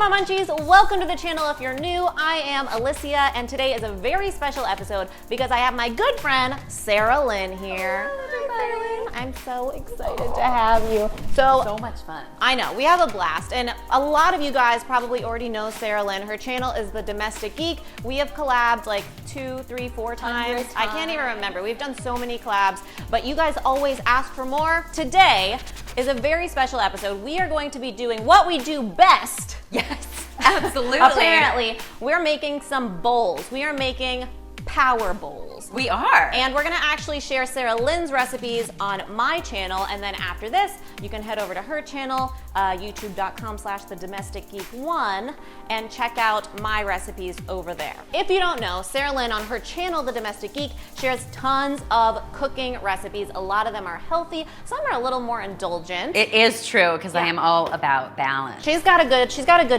my munchies, welcome to the channel. If you're new, I am Alyssia, and today is a very special episode because I have my good friend, Sara Lynn here. Hi, I'm so excited to have you. So much fun. I know, we have a blast, and a lot of you guys probably already know Sara Lynn. Her channel is The Domestic Geek. We have collabed like 2, 3, 4 times. I can't even remember. We've done so many collabs, but you guys always ask for more. Today is a very special episode. We are going to be doing what we do best. Yes, absolutely. Apparently, we're making some bowls. We are making power bowls. We are. And we're gonna actually share Sara Lynn's recipes on my channel, and then after this, you can head over to her channel, youtube.com/thedomesticgeek1, and check out my recipes over there. If you don't know, Sara Lynn on her channel, The Domestic Geek, shares tons of cooking recipes. A lot of them are healthy, some are a little more indulgent. It is true, because I am all about balance. She's got a good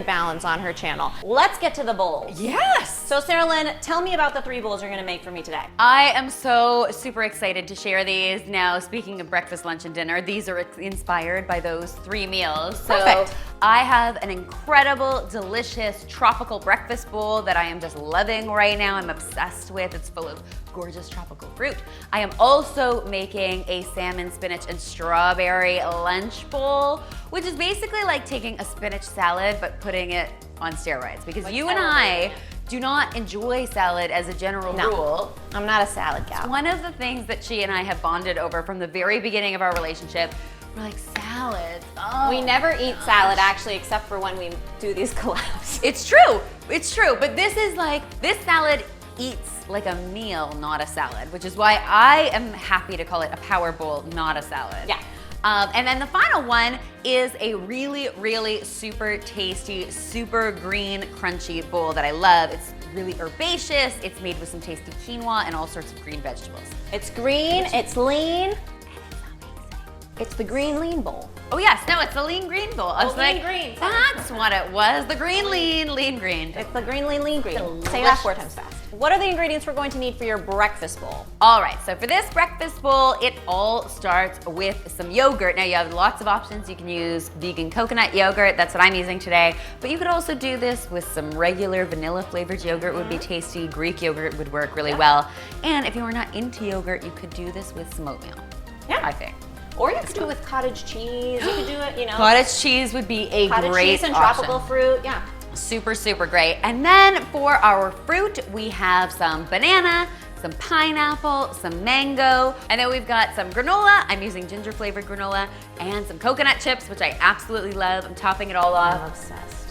balance on her channel. Let's get to the bowls. Yes. So Sara Lynn, tell me about the 3 bowls you're gonna make for me today. I am so super excited to share these. Now, speaking of breakfast, lunch, and dinner, these are inspired by those 3 meals. Perfect. So I have an incredible, delicious, tropical breakfast bowl that I am just loving right now. I'm obsessed with. It's full of gorgeous tropical fruit. I am also making a salmon, spinach, and strawberry lunch bowl, which is basically like taking a spinach salad, but putting it on steroids. Because you and I do not enjoy salad as a general rule. I'm not a salad gal. One of the things that she and I have bonded over from the very beginning of our relationship, we're like, salads. Oh, we never eat salad actually, except for when we do these collabs. It's true, but this is like, this salad eats like a meal, not a salad, which is why I am happy to call it a power bowl, not a salad. Yeah. And then the final one is a really, really super tasty, super green, crunchy bowl that I love. It's really herbaceous. It's made with some tasty quinoa and all sorts of green vegetables. It's green, it's lean. It's the green lean bowl. Oh yes, no, it's the lean green bowl. I was lean like, green. that's what it was. The green lean green. It's the green lean green. Delicious. Say that 4 times fast. What are the ingredients we're going to need for your breakfast bowl? All right, so for this breakfast bowl, it all starts with some yogurt. Now you have lots of options. You can use vegan coconut yogurt. That's what I'm using today. But you could also do this with some regular vanilla flavored yogurt would be tasty. Greek yogurt would work really well. And if you are not into yogurt, you could do this with some oatmeal. Yeah. I think. Or you could do it with cottage cheese. You could do it, you know. Cottage cheese would be a cottage great cheese and option. tropical fruit, yeah. Super, super great. And then for our fruit, we have some banana, some pineapple, some mango, and then we've got some granola. I'm using ginger flavored granola, and some coconut chips, which I absolutely love. I'm topping it all off. I'm obsessed.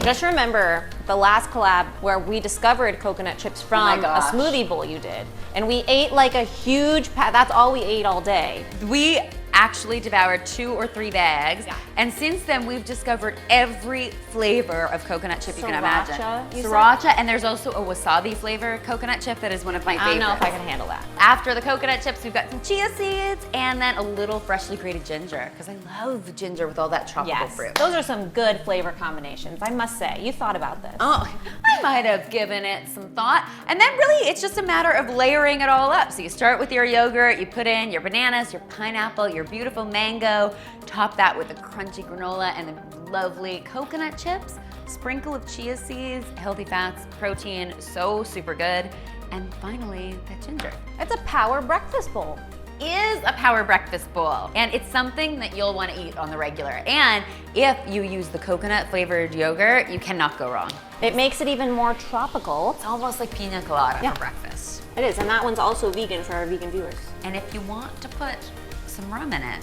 Just remember the last collab where we discovered coconut chips from a smoothie bowl you did. And we ate like a huge that's all we ate all day. We actually devoured 2 or 3 bags. Yeah. And since then, we've discovered every flavor of coconut chip you can imagine. Sriracha, and there's also a wasabi flavor coconut chip that is one of my favorites. I don't know if I can handle that. After the coconut chips, we've got some chia seeds and then a little freshly grated ginger, because I love ginger with all that tropical fruit. Those are some good flavor combinations, I must say. You thought about this. Oh, I might have given it some thought. And then really, it's just a matter of layering it all up. So you start with your yogurt, you put in your bananas, your pineapple, your beautiful mango, top that with a crunchy granola and the lovely coconut chips, sprinkle of chia seeds, healthy fats, protein, so super good. And finally, that ginger. It's a power breakfast bowl. Is a power breakfast bowl, and it's something that you'll want to eat on the regular. And if you use the coconut flavored yogurt, you cannot go wrong. It makes it even more tropical. It's almost like pina colada for breakfast. It is, and that one's also vegan for our vegan viewers. And if you want to put some rum in it,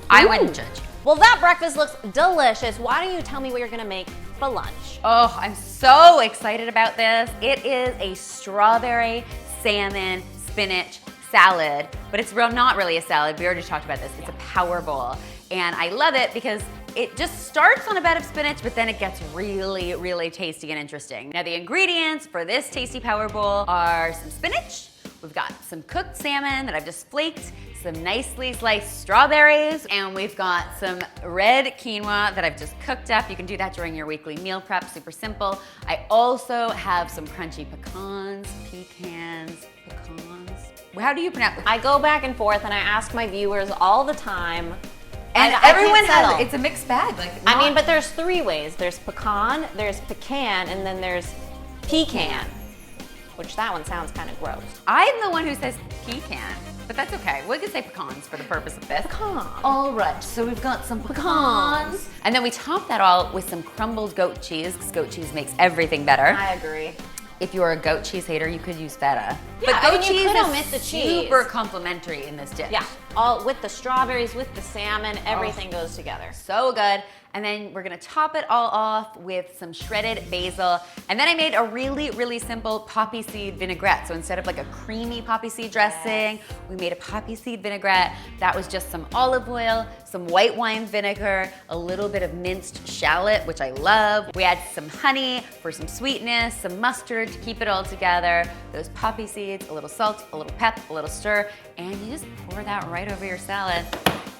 I wouldn't judge you. Well, that breakfast looks delicious. Why don't you tell me what you're gonna make for lunch? Oh, I'm so excited about this. It is a strawberry, salmon, spinach salad, but it's not really a salad. We already talked about this. It's a power bowl. And I love it because it just starts on a bed of spinach, but then it gets really, really tasty and interesting. Now the ingredients for this tasty power bowl are some spinach. We've got some cooked salmon that I've just flaked, some nicely sliced strawberries, and we've got some red quinoa that I've just cooked up. You can do that during your weekly meal prep, super simple. I also have some crunchy pecans. How do you pronounce it? I go back and forth and I ask my viewers all the time, And I everyone can't settle. has, it's a mixed bag. Like, I mean, but there's 3 ways. There's pecan, there's pecan, and then there's pecan, which that one sounds kind of gross. I'm the one who says pecan, but that's okay. We can say pecans for the purpose of this. Pecan. All right, so we've got some pecans. And then we top that all with some crumbled goat cheese, because goat cheese makes everything better. I agree. If you're a goat cheese hater, you could use feta. Yeah, but goat you cheese could is omit the cheese. super complimentary in this dish. Yeah, all with the strawberries, with the salmon, everything goes together. So good. And then we're gonna top it all off with some shredded basil. And then I made a really, really simple poppy seed vinaigrette. So instead of like a creamy poppy seed dressing, we made a poppy seed vinaigrette. That was just some olive oil, some white wine vinegar, a little bit of minced shallot, which I love. We add some honey for some sweetness, some mustard to keep it all together, those poppy seeds, a little salt, a little pep, a little stir, and you just pour that right over your salad.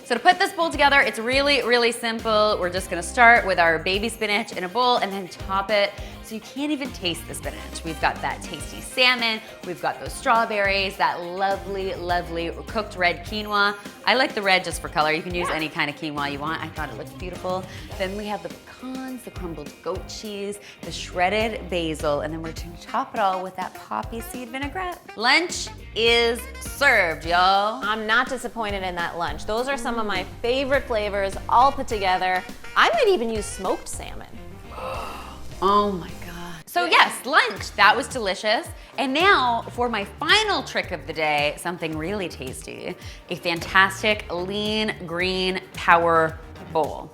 So to put this bowl together, it's really, really simple. We're just gonna start with our baby spinach in a bowl and then top it so you can't even taste the spinach. We've got that tasty salmon, we've got those strawberries, that lovely, lovely cooked red quinoa. I like the red just for color. You can use any kind of quinoa you want. I thought it looked beautiful. Then we have the pecans, the crumbled goat cheese, the shredded basil, and then we're gonna top it all with that poppy seed vinaigrette. Lunch is served, y'all. I'm not disappointed in that lunch. Those are some of my favorite flavors all put together. I might even use smoked salmon. Oh my God. So yes, lunch, that was delicious. And now for my final trick of the day, something really tasty, a fantastic lean green power bowl.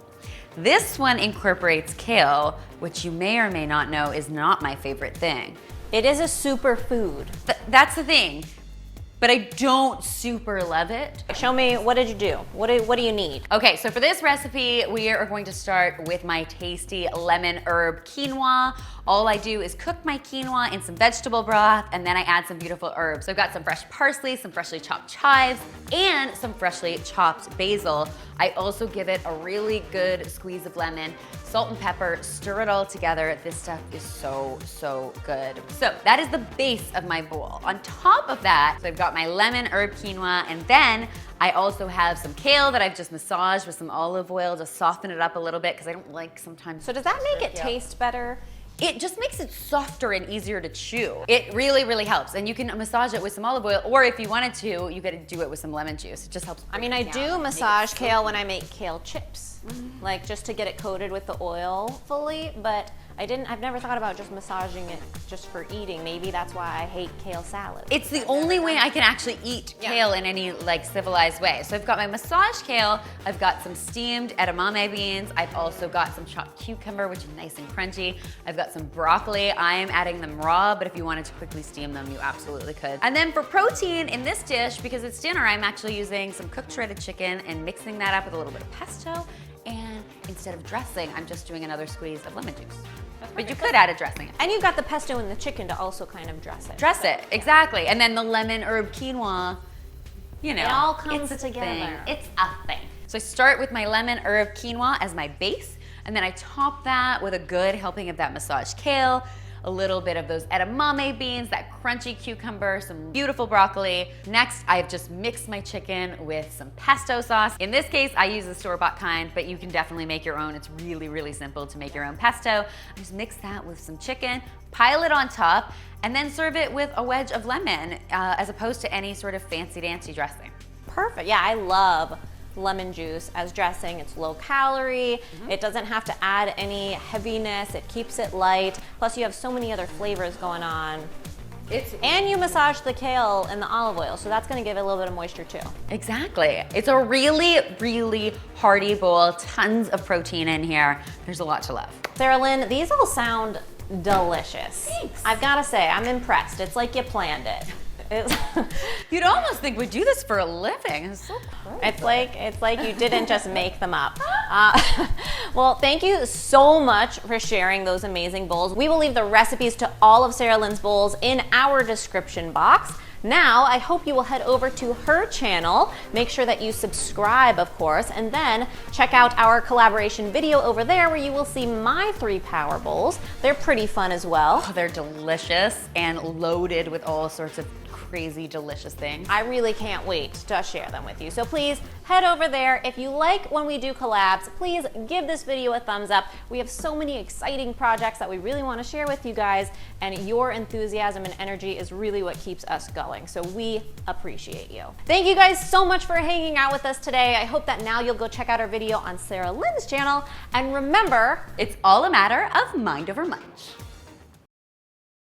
This one incorporates kale, which you may or may not know is not my favorite thing. It is a superfood. That's the thing. But I don't super love it. Show me, what did you do? What do you need? Okay, so for this recipe, we are going to start with my tasty lemon herb quinoa. All I do is cook my quinoa in some vegetable broth, and then I add some beautiful herbs. So I've got some fresh parsley, some freshly chopped chives, and some freshly chopped basil. I also give it a really good squeeze of lemon, salt and pepper, stir it all together. This stuff is so, so good. So that is the base of my bowl. On top of that, so I've got my lemon herb quinoa, and then I also have some kale that I've just massaged with some olive oil to soften it up a little bit because I don't like sometimes. So does that make it taste better? It just makes it softer and easier to chew. It really, really helps. And you can massage it with some olive oil, or if you wanted to, you could do it with some lemon juice. It just helps. I mean, I do massage kale when I make kale chips, like just to get it coated with the oil fully, but I've never thought about just massaging it just for eating. Maybe that's why I hate kale salad. It's the only way I can actually eat kale in any like civilized way. So I've got my massaged kale, I've got some steamed edamame beans, I've also got some chopped cucumber, which is nice and crunchy. I've got some broccoli. I am adding them raw, but if you wanted to quickly steam them, you absolutely could. And then for protein in this dish, because it's dinner, I'm actually using some cooked shredded chicken and mixing that up with a little bit of pesto. And instead of dressing, I'm just doing another squeeze of lemon juice. But you could add a dressing. And you've got the pesto in the chicken to also kind of dress it. Dress it, exactly. And then the lemon herb quinoa, you know. It all comes it's a together. thing. It's a thing. So I start with my lemon herb quinoa as my base, and then I top that with a good helping of that massaged kale, a little bit of those edamame beans, that crunchy cucumber, some beautiful broccoli. Next, I've just mixed my chicken with some pesto sauce. In this case, I use the store-bought kind, but you can definitely make your own. It's really, really simple to make your own pesto. I just mix that with some chicken, pile it on top, and then serve it with a wedge of lemon, as opposed to any sort of fancy-dancy dressing. Perfect. Yeah, I love lemon juice as dressing. It's low calorie. It doesn't have to add any heaviness. It keeps it light. Plus you have so many other flavors going on. And you massage the kale in the olive oil, so that's gonna give it a little bit of moisture too. Exactly. It's a really, really hearty bowl, tons of protein in here. There's a lot to love. Sara Lynn, these all sound delicious. Thanks. I've gotta say, I'm impressed. It's like you planned it. You'd almost think we do this for a living. It's so crazy. It's like you didn't just make them up. Well, thank you so much for sharing those amazing bowls. We will leave the recipes to all of Sara Lynn's bowls in our description box. Now, I hope you will head over to her channel. Make sure that you subscribe, of course, and then check out our collaboration video over there where you will see my 3 power bowls. They're pretty fun as well. Oh, they're delicious and loaded with all sorts of crazy delicious things. I really can't wait to share them with you. So please head over there. If you like when we do collabs, please give this video a thumbs up. We have so many exciting projects that we really want to share with you guys, and your enthusiasm and energy is really what keeps us going. So we appreciate you. Thank you guys so much for hanging out with us today. I hope that now you'll go check out our video on Sara Lynn's channel. And remember, it's all a matter of mind over munch.